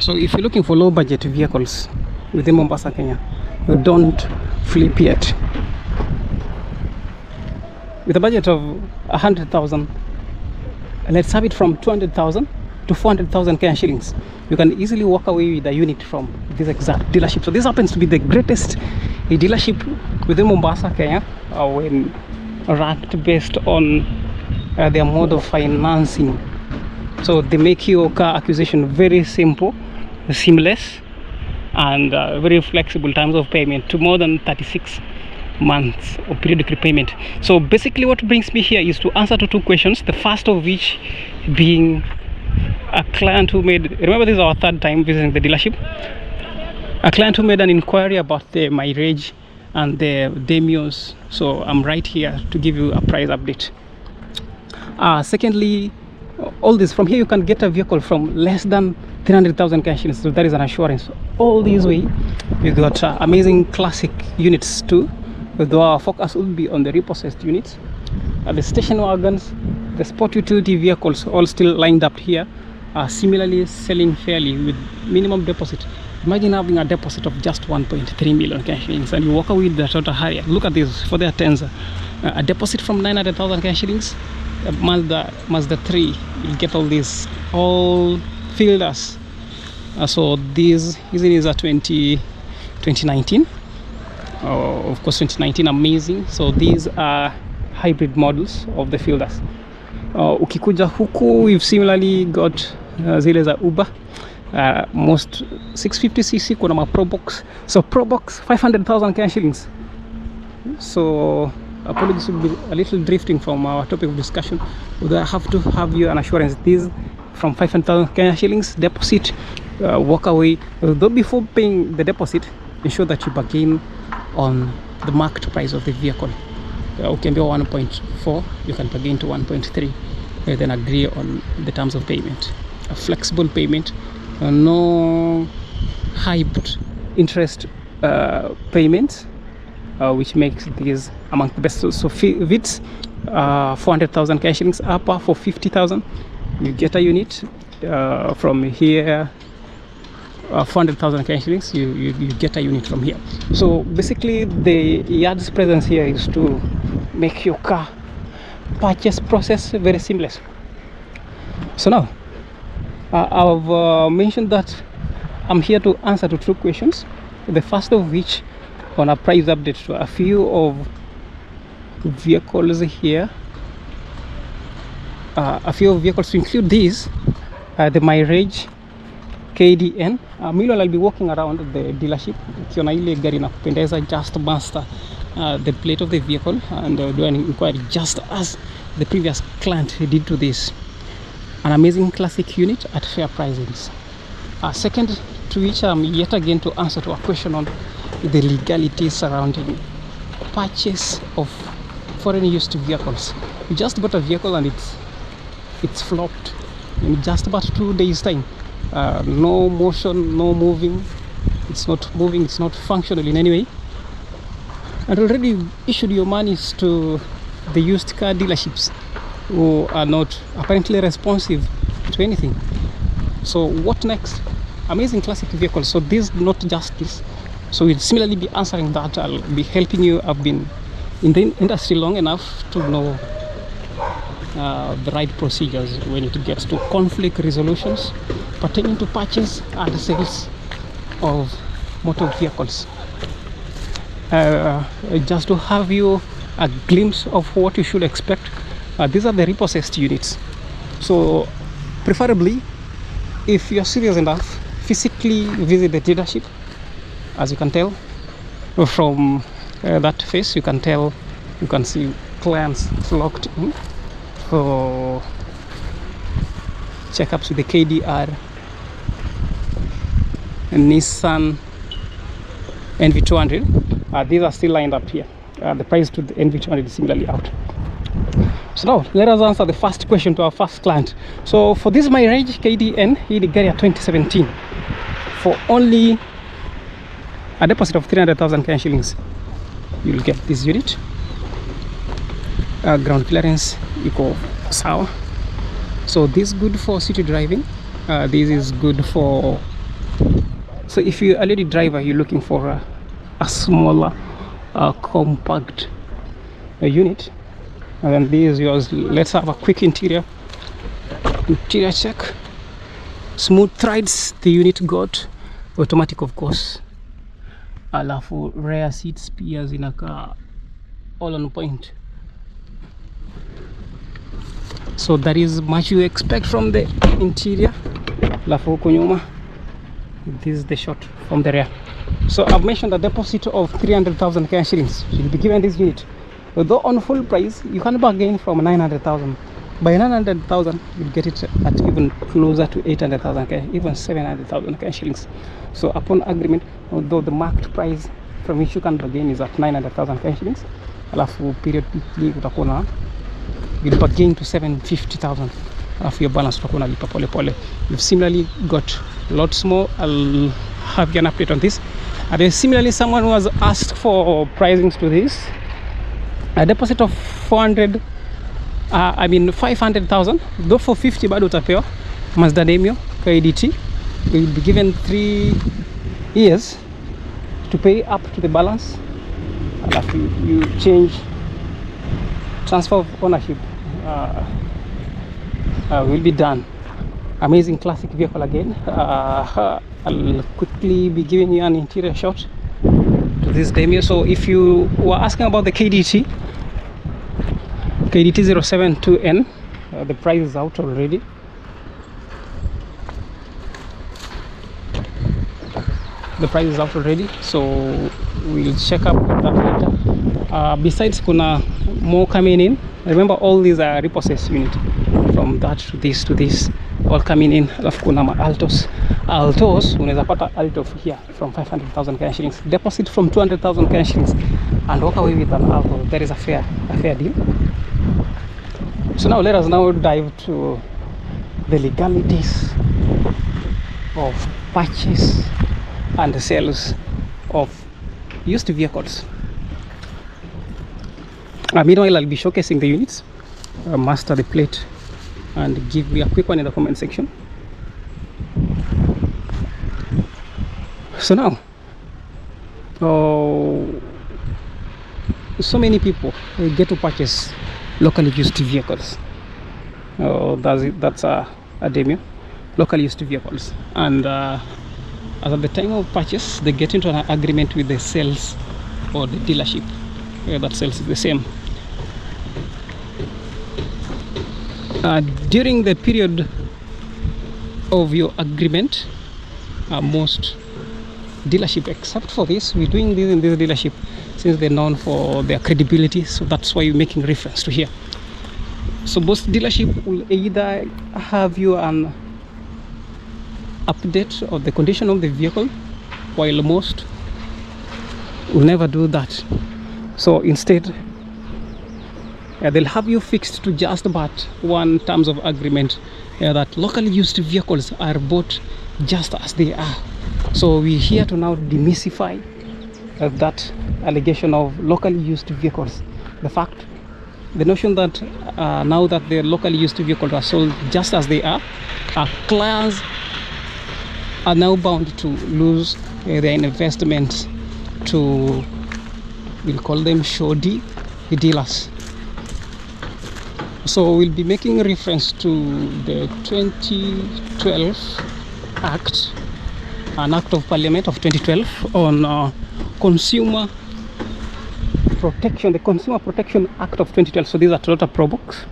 So if you're looking for low budget vehicles within Mombasa, Kenya, you don't flip yet. With a budget of 100,000, let's have it from 200,000 to 400,000 Kenyan shillings, you can easily walk away with a unit from this exact dealership. So this happens to be the greatest dealership within Mombasa, Kenya, when ranked based on their mode of financing. So they make your car acquisition very simple, seamless, and very flexible terms of payment to more than 36 months of periodic repayment. So basically what brings me here is to answer to two questions, the first of which being a client who made, remember this is our third time visiting the dealership, a client who made an inquiry about the mileage and the demios. So I'm right here to give you a price update. Secondly, all this from here you can get a vehicle from less than 300,000 cash in, so that is an assurance. All this way you got amazing classic units too, though our focus will be on the repossessed units. The station wagons, the sport utility vehicles all still lined up here, similarly selling fairly with minimum deposit. Imagine having a deposit of just 1.3 million cash shillings and you walk away with the Toyota Harrier. Look at this for their Tenza, a deposit from 900,000 cash shillings. Mazda 3, you'll get all these, all fielders. So this is a 2019. Of course 2019, amazing. So these are hybrid models of the fielders. Ukikuja huku, we've similarly got zile za Uber, most 650cc kuna ma Pro Box. So Pro Box 500,000 cash shillings. So apologies will be a little drifting from our topic of discussion, but I have to have you an assurance. These from 500,000 Kenya shillings deposit, walk away. Though before paying the deposit, ensure that you bargain on the marked price of the vehicle. Okay, 1.4, you can bargain to 1.3, then agree on the terms of payment. A flexible payment, no hyped interest payments, which makes these among the best. So VITs, 400,000 cash shillings, upper for 50,000, you get a unit. From here, 400,000 cash shillings, you get a unit from here. So basically the yard's presence here is to make your car purchase process very seamless. So now I've mentioned that I'm here to answer to two questions, the first of which on a price update to a few of vehicles here, a few vehicles to include these, the mileage KDN. Meanwhile I'll be walking around the dealership, ukiona ile gari na kupendeza, just master the plate of the vehicle and do an inquiry just as the previous client did to this. An amazing classic unit at fair pricings. Second to which I'm yet again to answer to a question on the legalities surrounding purchase of foreign used vehicles. You just bought a vehicle and it's flopped in just about 2 days time. No motion, no moving, it's not moving, it's not functional in any way, and already issued your monies to the used car dealerships who are not apparently responsive to anything. So what next? Amazing classic vehicles. So this, not just this. So we'll similarly be answering that. I'll be helping you. I've been in the industry long enough to know the right procedures when it gets to conflict resolutions pertaining to purchase and sales of motor vehicles. Just to have you a glimpse of what you should expect, these are the repossessed units. So preferably, if you're serious enough, physically visit the dealership. As you can tell from that face, you can see clients flocked in for checkups with the KDR and Nissan NV200. These are still lined up here. The price to the NV200 is similarly out. So now let us answer the first question to our first client. So for this mileage KDN, he got a 2017 for only a deposit of 300,000 Kenyan shillings. You'll get this unit. Ground clearance eco sawa. So this is good for city driving. This is good for So if you're a lady driver, you're looking for a smaller compact unit, and then this is yours. Let's have a quick interior check. Smooth threads the unit got, automatic of course, alafu rear seats pia zinakaa all on point, so that is much you expect from the interior. Alafu huko nyuma, this is the shot from the rear. So I've mentioned a deposit of 300,000 Kenyan shillings should be given this unit, although on full price you can bargain from 900,000. By 900,000 you'll get it at even closer to 800,000, even 700,000 shillings. So upon agreement, although the marked price from which you can bargain is at 900,000 shillings, alafu periodically utakuwa you'll bargain to 750,000, alafu your balance utakuwa unalipa pole pole. You've similarly got lots more. I'll have you an update on this. And then similarly, someone who has asked for pricings to this, a deposit of 500,000, though for 50 bado utapewa Mazda Demio KDT. You will be given 3 years to pay up to the balance, alafu you change, transfer of ownership will be done. Amazing classic vehicle again. I'll quickly be giving you an interior shot to this Demio. So if you were asking about the KDT 072N, the price is out already. The price is out already, so we'll check up that later. Besides, kuna more coming in. Remember, all these are repossessed unit, from that to this all coming in. Alafu kuna ma altos unaweza pata alto here from 500,000 Kenyan shillings, deposit from 200,000 Kenyan shillings, and walk away with an alto. That is a fair deal. So now let us now dive to the legalities of purchase and sales of used vehicles. Meanwhile, I'll be showcasing the units, master the plate, and give me a quick one in the comment section. So now, so many people get to purchase locally used vehicles. That's a Demio, locally used vehicles, and as at the time of purchase, they get into an agreement with the sales or the dealership that sells the same. During the period of your agreement, most dealership, except for this, we're doing this in this dealership since they're known for their credibility, so that's why we're making reference to here. So most dealership will either have you an update of the condition of the vehicle, while most will never do that. So instead, they'll have you fixed to just about one terms of agreement, that locally used vehicles are bought just as they are. So we're here to now demystify that allegation of locally used vehicles. The notion that now that the locally used vehicles are sold just as they are, clients are now bound to lose their investments to, we'll call them shoddy dealers. So we'll be making reference to the 2012 Act, an Act of Parliament of 2012 on consumer protection, the Consumer Protection Act of 2012. So these are Toyota Pro books.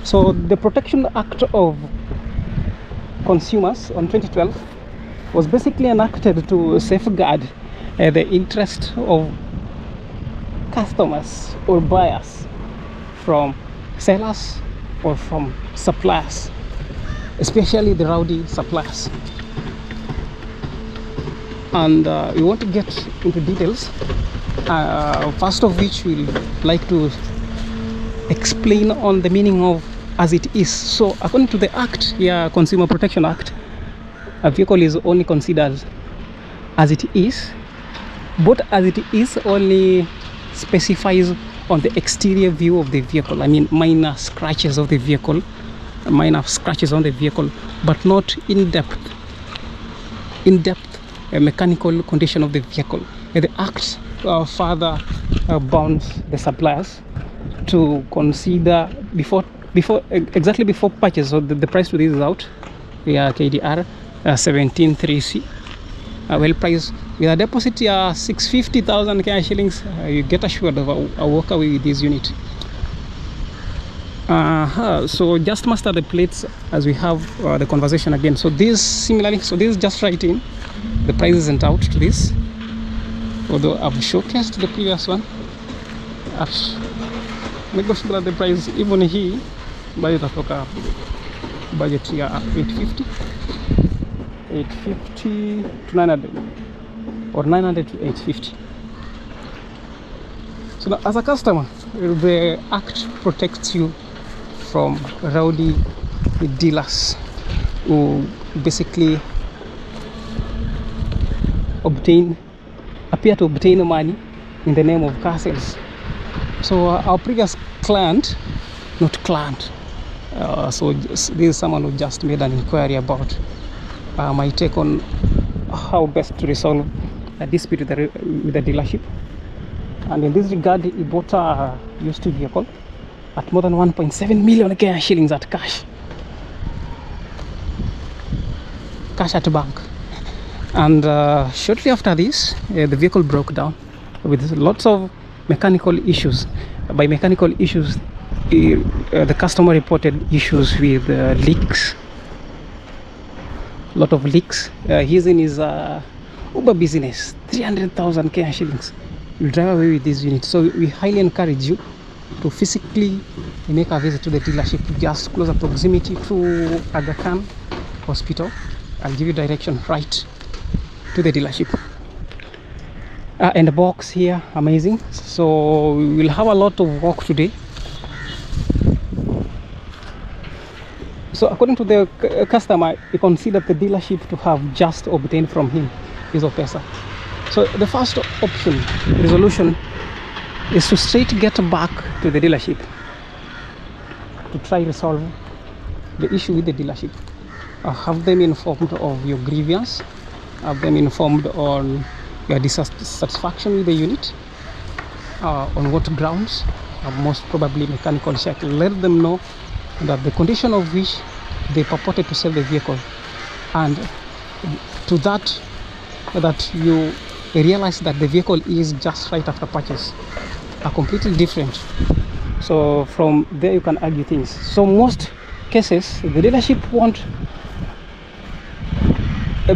So the Protection Act of Consumers on 2012 was basically enacted to safeguard the interest of customers or buyers from sellers or from suppliers, especially the rowdy suppliers. And we want to get into details, first of which we'll like to explain on the meaning of as it is. So according to the Act, Consumer Protection Act, a vehicle is only considered as it is, but as it is only specifies on the exterior view of the vehicle. I mean, minor scratches of the vehicle, but not in depth. in-depth mechanical condition of the vehicle. The act further bounds the suppliers to consider exactly before purchase. So the price to this is out. Yeah, KDR 173C. Well priced with a deposit 650,000 Kenya shillings. You get assured of a walk away with this unit. So just master the plates as we have the conversation again. So this similarly, so this is just right in. The price isn't out to this, although I've showcased the previous one. Negotiable at the price even here, but itatoka budget here 850 to 900 or 900 to 850. So now, as a customer, the act protects you from rowdy dealers who basically appear to obtain money in the name of car sales. So our previous client, so this is someone who just made an inquiry about my take on how best to resolve a dispute with the dealership. And in this regard, he bought a used vehicle at more than 1.7 million Kenya shillings at cash at bank. And shortly after this, the vehicle broke down with lots of mechanical issues. By mechanical issues, the customer reported issues with leaks, lot of leaks. He's in his Uber business, 300,000 Kenya shillings. You'll drive away with this unit. So we highly encourage you to physically make a visit to the dealership, just closer proximity to Aga Khan Hospital. I'll give you direction right to the dealership. And the box here, amazing. So we will have a lot of work today. So according to the customer, you consider the dealership to have just obtained from him his Opesa. So the first option, resolution, is to straight get back to the dealership to try resolve the issue with the dealership. Have them informed of your grievance, have them informed on your dissatisfaction with the unit, on what grounds, most probably mechanical check. Let them know that the condition of which they purported to sell the vehicle, and to that you realize that the vehicle is just right after purchase are completely different. So from there you can argue things. So most cases the dealership won't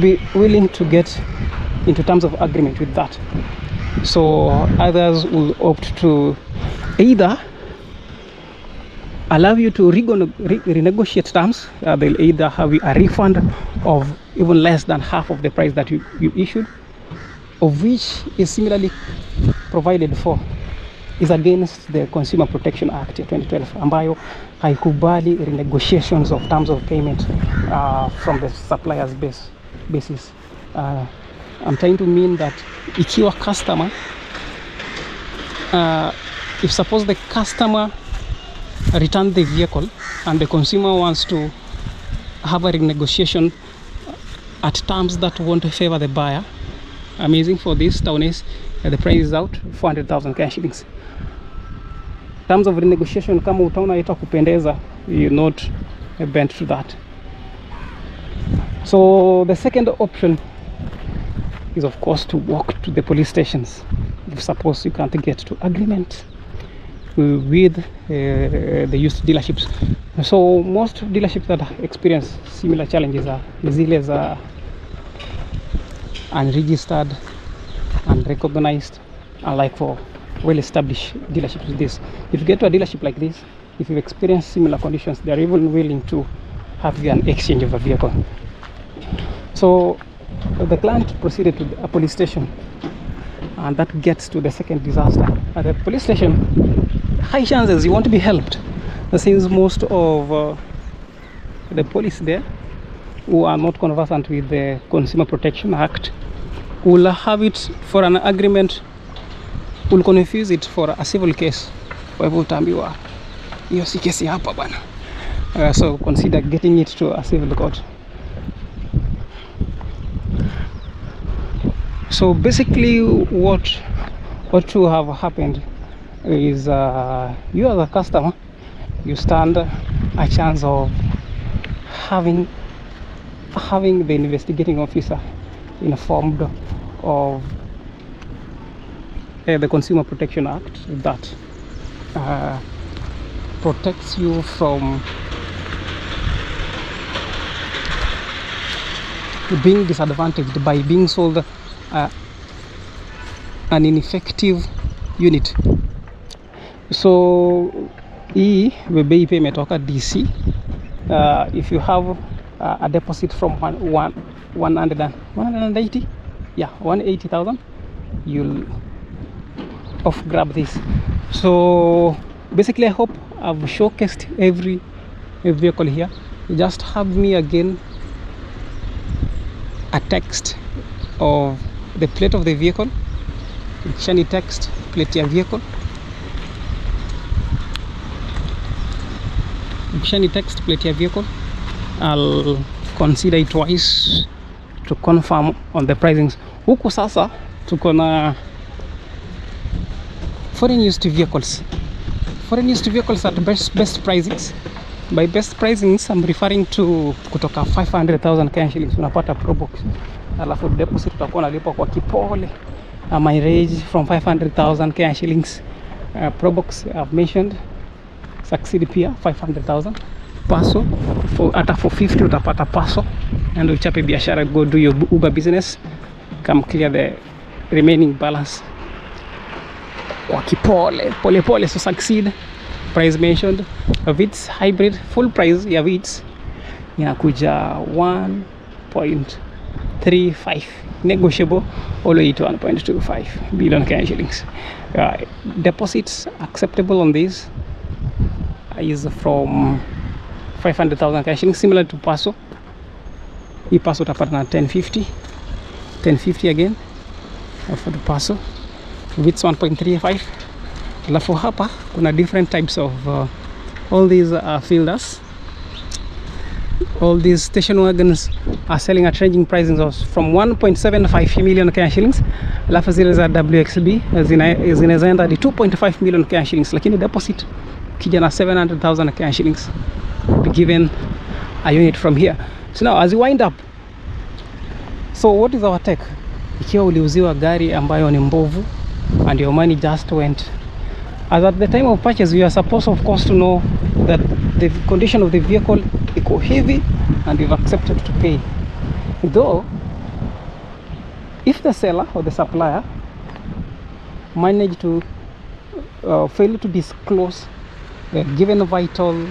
be willing to get into terms of agreement with that. So others will opt to either allow you to renegotiate terms. They'll either have a refund of even less than half of the price that you issued, of which is similarly provided for, is against the Consumer Protection Act 2012, ambayo haikubali renegotiations of terms of payment from the supplier's basis. I'm trying to mean that ikiwa customer, if suppose the customer returned the vehicle and the consumer wants to have a renegotiation at terms that won't favor the buyer, amazing. For this townies, the price is out 400,000 cash shillings. Terms of renegotiation, kama utaona itakupendeza, you're not bent to that. So the second option is of course to walk to the police stations if suppose you can't get to agreement with the used dealerships. So most dealerships that experience similar challenges are zile are unregistered, unrecognized, unlike for well-established dealerships with this. If you get to a dealership like this, if you've experienced similar conditions, they're even willing to have you an exchange of a vehicle. So the client proceeded to a police station, and that gets to the second disaster. At the police station, high chances you want to be helped, since most of the police there who are not conversant with the Consumer Protection Act will have it for an agreement, will confuse it for a civil case. Kwa hivyo utaambiwa hiyo si kesi hapa bana. So consider getting it to a civil court. So basically what will have happened is you as a customer, you stand a chance of having the investigating officer informed of the Consumer Protection Act that protects you from being disadvantaged by being sold an ineffective unit. So hii bei pia imetoka DC. If you have a deposit from 180, yeah, 180,000, you'll off grab this. So basically I hope I've showcased every vehicle here. Just have me again a text of the plate of the vehicle, shiny text plate ya vehicle, shiny text plate ya vehicle. I'll consider it twice to confirm on the pricings. Huku sasa tuko na foreign used vehicles at best pricings. By best pricings I'm referring to kutoka 500,000 Kenya shillings unapata Probox, alafu deposit utakuwa unalipa kwa kipole. Mileage from 500,000 Kenya shillings. Probox I've mentioned, Succeed pia 500,000. Paso hata for 50 utapata Paso, and uchape biashara, go do your Uber business, come clear the remaining balance kwa kipole pole. So Succeed price mentioned. Vitz hybrid full price ya Vitz inakuja 1.35, negotiable all the way to 1.25 billion Kenya shillings. Deposits acceptable on this is from 500,000 Kenya shillings, similar to Paso. Hii Paso utapata na 1050 again for the Paso. Vitz 1.35. Alafu hapa kuna different types of all these fielders. All these station wagons are selling at ranging prices of from 1.75 million Kenya shillings. Alafu zile za WXB zinaenda hadi 2.5 million Kenya shillings, lakini deposit kija na 700,000 Kenya shillings be given a unit from here. So now as we wind up, so what is our take? Ikiwa uliuziwa gari ambayo ni mbovu and your money just went, as at the time of purchase you are supposed of course to know that the condition of the vehicle iko heavy and you've accepted to pay. Though if the seller or the supplier managed to fail to disclose the given vital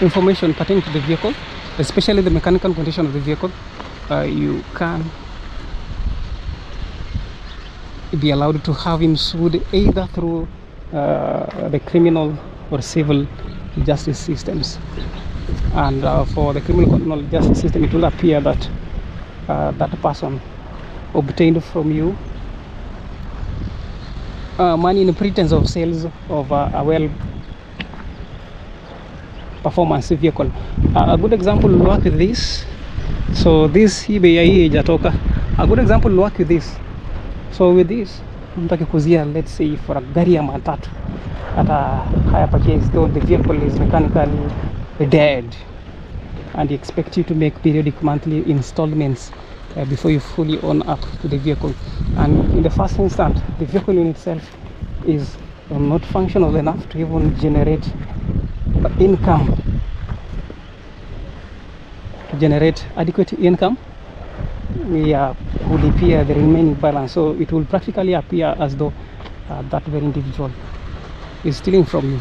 information pertaining to the vehicle, especially the mechanical condition of the vehicle, you can be allowed to have him sued either through the criminal or civil justice systems. And for the criminal justice system, it will appear that that person obtained from you money in pretense of sales of a well performance vehicle. A good example will work with this. So this bei hii haijatoka. A good example will work with this. So with this, mtaki kuzia, let's say for a gari ya matatu at a higher purchase, though the vehicle is mechanically dead, and you expect you to make periodic monthly installments before you fully own up to the vehicle. And in the first instance, the vehicle in itself is not functional enough to even generate income, to generate adequate income. Would appear the remaining balance, so it will practically appear as though that very individual is stealing from you.